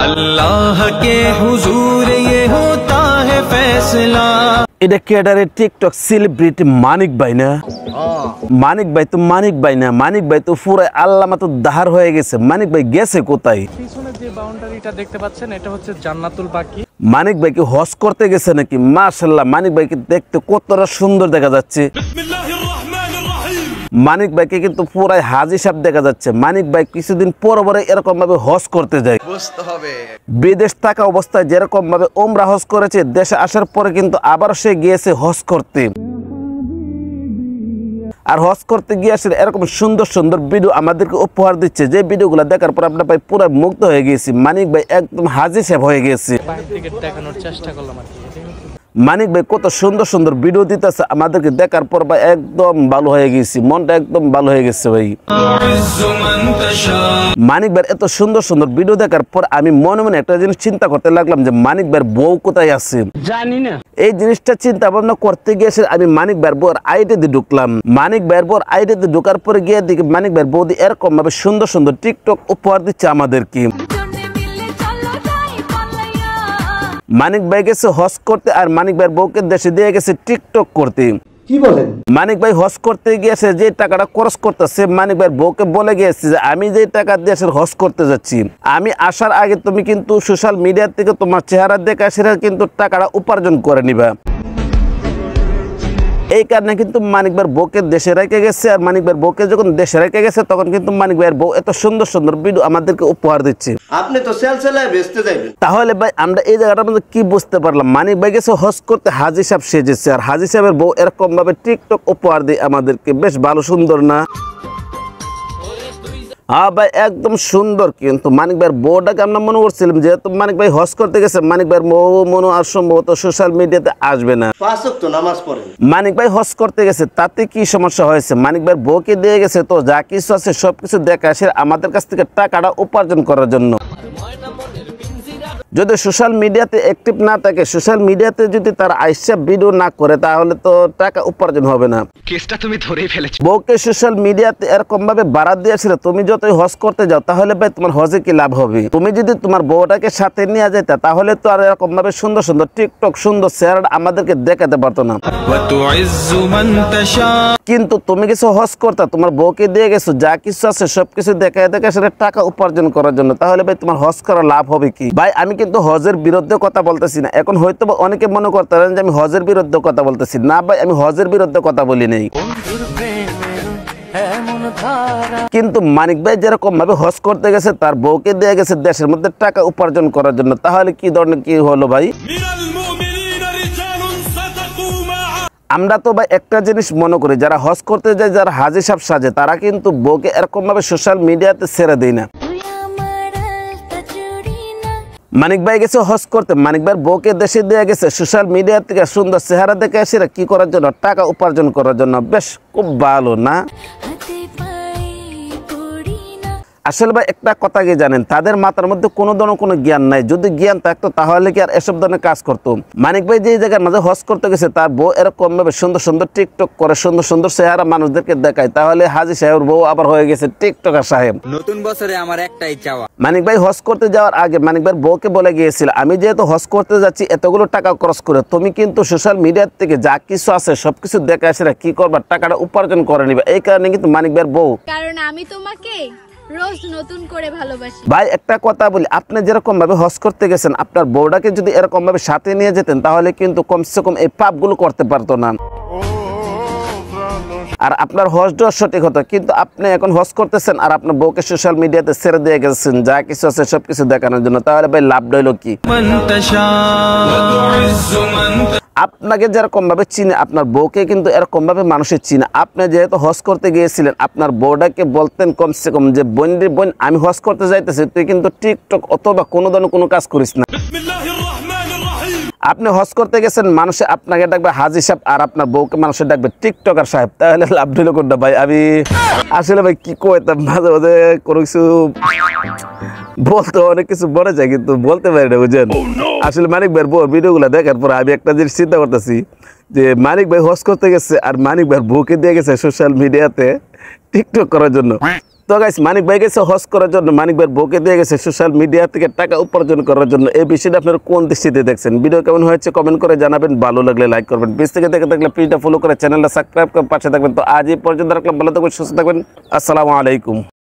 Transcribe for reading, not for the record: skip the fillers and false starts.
अल्लाह के हुजूर ये होता है फैसला। এটা ক্যাডারের টিকটক সেলিব্রিটি মানিক ভাই না? মানিক ভাই তো মানিক ভাই না, মানিক ভাই তো পুরো আল্লামা তো দাহার হয়ে গেছে। মানিক ভাই গেছে কোথায়? পিছনে যে বাউন্ডারিটা দেখতে পাচ্ছেন এটা হচ্ছে জান্নাতুল বাকি। মানিক ভাই কি হজ করতে গেছে নাকি? মাশাআল্লাহ, মানিক ভাইকে দেখতে কতটা সুন্দর দেখা যাচ্ছে। মানিক ভাইকে কিন্তু পুরাই হাজী সাহেব দেখা যাচ্ছে। মানিক ভাই কিছুদিন পরে এরকম ভাবে হজ করতে যায়। বুঝতে হবে বিদেশ থাকা অবস্থায় যেরকম ভাবে ওমরা হজ করেছে, দেশে আসার পরে কিন্তু আবার সে গিয়েছে হজ করতে। আর হজ করতে গিয়ে আসলে এরকম সুন্দর সুন্দর ভিডিও আমাদেরকে উপহার দিচ্ছে, যে ভিডিওগুলো দেখার পর আমরা ভাই পুরো মুগ্ধ হয়ে গেছি। মানিক ভাই একদম হাজী সাহেব হয়ে গেছে। দেখানোর চেষ্টা করলাম আর কি। মানিক ভাই কত সুন্দর সুন্দর ভিডিও দিতেছে আমাদেরকে, দেখার পর ভাই একদম ভালো হয়ে গেছি, মনটা একদম ভালো হয়ে গেছে ভাই। মানিক ভাই এত সুন্দর সুন্দর ভিডিও দেখার পর আমি মনে মনে একটা জিনিস চিন্তা করতে লাগলাম যে মানিক ভাইয়ের বউ কোথায় আছে জানি না। এই জিনিসটা চিন্তা ভাবনা করতে গিয়ে আমি মানিক ভাইয়ের বউর আইডিতে ঢুকলাম। মানিক ভাইয়ের বউর আইডিতে ঢোকার পরে গিয়ে দেখি মানিক ভাইয়ের বৌদি এরকম ভাবে সুন্দর সুন্দর টিকটক উপহার দিচ্ছে আমাদেরকে। মানিক ভাই গেছে হজ করতে আর মানিক ভাইয়ের বউকে দেশে দিয়ে গেছে টিকটক করতে। কি বলেন? মানিক ভাই হজ করতে গিয়েছে, যে টাকাটা খরচ করতেছে মানিক ভাইয়ের বউকে বলে গিয়েছে যে আমি যে টাকা দিয়ে হজ করতে যাচ্ছি, আমি আসার আগে তুমি কিন্তু সোশ্যাল মিডিয়া থেকে তোমার চেহারা দেখা সেটা কিন্তু টাকাটা উপার্জন করে নিবা। এই কারণে কিন্তু মানিক ভাইয়ের বউকে দেশে রেখে গেছে। আর মানিক ভাইয়ের বউকে যখন দেশে রেখে গেছে তখন কিন্তু মানিক ভাইয়ের বউ এত সুন্দর সুন্দর ভিডিও আমাদেরকে উপহার দিচ্ছে। আপনি তো সেলসেলায় বেচতে যাবেন। তাহলে ভাই আমরা এই জায়গাটার মধ্যে কি বুঝতে পারলাম? মানিক ভাই গেছে হজ করতে, হাজী সাহেব সেজেছে, আর হাজী সাহেবের বউ এরকম ভাবে টিকটক উপহার দিয়ে আমাদেরকে। বেশ ভালো সুন্দর না? হ্যাঁ ভাই একদম সুন্দর। কিন্তু মানিক ভাইয়ের বউটাকে আমরা মনে করছিলাম যেহেতু মানিক ভাই হজ করতে গেছে, মানিক ভাইয়ের বউ মনে আর সম্ভবত সোশ্যাল মিডিয়াতে আসবে না। মানিক ভাই হজ করতে গেছে, তাতে কি সমস্যা হয়েছে? মানিক ভাইয়ের বউকে দিয়ে গেছে, তো যা কিছু আছে সবকিছু দেখা আসে আমাদের কাছ থেকে টাকাটা উপার্জন করার জন্য। যদি সোশ্যাল মিডিয়াতে অ্যাক্টিভ না থাকে, সোশ্যাল মিডিয়াতে যদি তার আইসা ভিডিও না করে, তাহলে তো টাকা উপার্জন হবে না। কেসটা তুমি ধরেই ফেলেছো। বউকে সোশ্যাল মিডিয়াতে এরকম ভাবে বাড়া দিয়েছিল, তুমি যতই হজ করতে যাও তাহলে ভাই তোমার হজে কি লাভ হবে? তুমি যদি তোমার বউটাকে সাথে নিয়ে যেতে তাহলে তো আর এরকম ভাবে সুন্দর সুন্দর টিকটক সুন্দর চেহারা আমাদেরকে দেখাতে পারতো না। কিন্তু তুমি কিছু হজ করতে, তোমার বউকে দিয়ে গেছো, যা কিছু আছে সবকিছু দেখায় সেটা টাকা উপার্জন করার জন্য, তাহলে ভাই তোমার হজ করার লাভ হবে কি? ভাই আমি কিন্তু হজের বিরুদ্ধে কথা বলতেছি না। এখন হয়তো অনেকে মনে করতে পারেন যে আমি হজের বিরুদ্ধে কথা বলতেছি। না ভাই, আমি হজের বিরুদ্ধে কথা বলি নাই। কিন্তু মানিক ভাই যেরকম ভাবে হজ করতে গেছে, তার বউকে দিয়ে গেছে দেশের মধ্যে টাকা উপার্জন করার জন্য, তাহলে কি ধরনের কি হলো ভাই? আমরা তো ভাই একটা জিনিস মনে করি, যারা হজ করতে যায়, যারা হাজী সাহেব সাজে, তারা কিন্তু বউকে এরকম ভাবে সোশ্যাল মিডিয়াতে ছেড়ে দেয় না। মানিক ভাই গেছে হজ করতে, মানিক ভাইয়ের বউকে দেশে দিয়ে গেছে সোশ্যাল মিডিয়া থেকে সুন্দর চেহারা দেখে এসে কি করার জন্য? টাকা উপার্জন করার জন্য। বেশ খুব ভালো না? আসলে ভাই একটা কথা কি জানেন, তাদের মাথার মধ্যে কোনো ধরনের কোনো জ্ঞান নাই। যদি জ্ঞান থাকতো তাহলে কি আর এসব ধরনের কাজ করতো? মানিক ভাই যে জায়গার মাঝে হজ করতে গেছে, তার বউ এরকম ভাবে সুন্দর সুন্দর টিকটক করে, সুন্দর সুন্দর চেহারা মানুষদেরকে দেখায়, তাহলে হাজী সাহেবের বউ আবার হয়ে গেছে টিকটকার সাহেব। নতুন বছরে আমার একটাই চাওয়া, মানিক ভাই হজ করতে যাওয়ার আগে মানিক ভাইয়ের বউকে বলে গিয়েছিল, আমি যেহেতু হজ করতে যাচ্ছি এতগুলো টাকা খরচ করে, তুমি কিন্তু সোশ্যাল মিডিয়ার থেকে যা কিছু আছে সবকিছু দেখে আসে কি করবা? টাকাটা উপার্জন করে নিবা। এই কারণে কিন্তু মানিক ভাইয়ের বউ, কারণ আমি তোমাকে রোজ নতুন করে ভালোবাসি। ভাই একটা কথা বলি, আপনি যেরকম ভাবে হজ করতে গেছেন, আপনার বউটাকে যদি এরকম ভাবে সাথে নিয়ে যেতেন, তাহলে কিন্তু কমসে কম এই পাপগুলো করতে পারতো না। আর আপনার হজটা সঠিক হতো। কিন্তু আপনি এখন হজ করতেছেন আর আপনার বউকে সোশ্যাল মিডিয়াতে ছেড়ে দিয়ে গেছেন যা কিছু আছে সবকিছু দেখানোর জন্য, তাহলে ভাই লাভ হইল কি? আপনাকে যেরকম ভাবে চিনে, আপনার বউকে কিন্তু এরকম ভাবে মানুষের চিনে। আপনি যেহেতু হজ করতে গিয়েছিলেন, আপনার বউটাকে বলতেন কমসে কম যে বোন রে বোন, আমি হজ করতে যাইতেছি, তুই কিন্তু টিকটক অথবা কোনো ধরনের কোনো কাজ করিস না। আপনি হজ করতে গেছেন, মানুষে আপনাকে ডাকবে হাজী সাহেব আর আপনার বউকে মানুষে ডাকবে টিকটকার সাহেব, তাহলে লাভ দিল কোনটা ভাই? আমি আসলে ভাই কি কইতাম, মাঝে মাঝে কোনো কিছু বলতে অনেক কিছু বলে যায় কিন্তু বলতে পারি না, বুঝছেন? আসলে মানিক ভাইয়ের বউ ভিডিওগুলো দেখার পর আমি একটা জিনিস চিন্তা করতেছি যে মানিক ভাই হজ করতে গেছে আর মানিক ভাইয়ের বউকে দিয়ে গেছে সোশ্যাল মিডিয়াতে টিকটক করার জন্য। তো গাইস মানিক ভাই গেছে হজ করার জন্য, মানিক ভাইয়ের বউকে দিয়ে গেছে সোশ্যাল মিডিয়া থেকে টাকা উপার্জন করার জন্য। এই বিষয়টা আপনারা কোন দৃষ্টিতে দেখছেন? ভিডিও কেমন হয়েছে কমেন্ট করে জানাবেন, ভালো লাগলে লাইক করবেন, পেজ থেকে দেখে থাকলে পেজটা ফলো করে চ্যানেলটা সাবস্ক্রাইব করে পাশে থাকবেন। তো আজ এই পর্যন্ত রাখলাম, ভালো থাকবেন, সুস্থ থাকবেন, আসসালামু আলাইকুম।